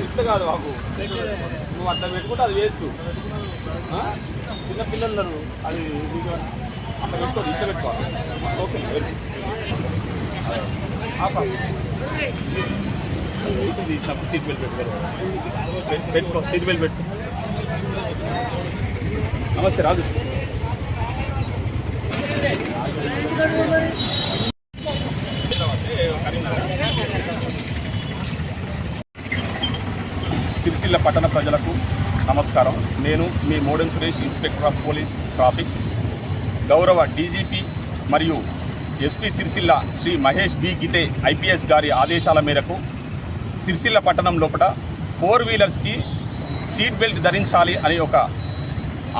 ఇట్లా కాదు బాబు, నువ్వు అట్లా పెట్టుకుంటే అది వేస్ట్. చిన్న పిల్లలు ఉన్నారు, అది అట్లా పెట్టుకోదు, ఇట్లా పెట్టుకోవాలి. ఓకే సీట్ బెల్ట్ పెట్టుకో, సీట్ బెల్ట్ పెట్టు. నమస్తే రాజు. సిరిసిల్ల పట్టణ ప్రజలకు నమస్కారం. నేను మీ మోడన్ Suresh, inspector of police traffic. గౌరవ డీజీపీ మరియు SP Sircilla Shri Mahesh B Gite IPS గారి ఆదేశాల మేరకు సిరిసిల్ల పట్టణం లోపల 4 వీలర్స్కి సీట్ బెల్ట్ ధరించాలి అనే ఒక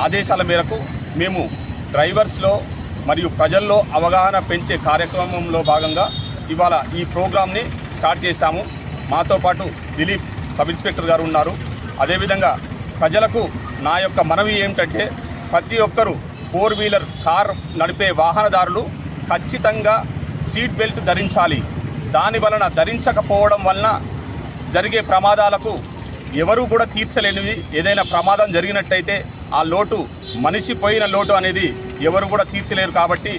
ఆదేశాల మేరకు మేము డ్రైవర్స్లో మరియు ప్రజల్లో అవగాహన పెంచే కార్యక్రమంలో భాగంగా ఇవాళ ఈ ప్రోగ్రామ్ని స్టార్ట్ చేశాము. మాతో పాటు దిలీప్ సబ్ ఇన్స్పెక్టర్ గారు ఉన్నారు. అదేవిధంగా ప్రజలకు నా యొక్క మనవి ఏమిటంటే, ప్రతి ఒక్కరూ 4 వీలర్ కార్ నడిపే వాహనదారులు ఖచ్చితంగా సీట్ బెల్ట్ ధరించాలి. దాని వలన ధరించకపోవడం వలన జరిగే ప్రమాదాలకు ఎవరు కూడా తీర్చలేనివి. ఏదైనా ప్రమాదం జరిగినట్టయితే ఆ లోటు, మనిషి పోయిన లోటు అనేది ఎవరు కూడా తీర్చలేరు. కాబట్టి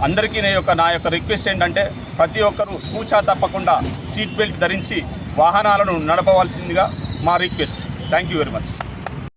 అందరికీ నా యొక్క రిక్వెస్ట్ ఏంటంటే, ప్రతి ఒక్కరూ కూచా తప్పకుండా సీట్ బెల్ట్ ధరించి వాహనాలను నడపవలసిందిగా మా request. Thank you very much.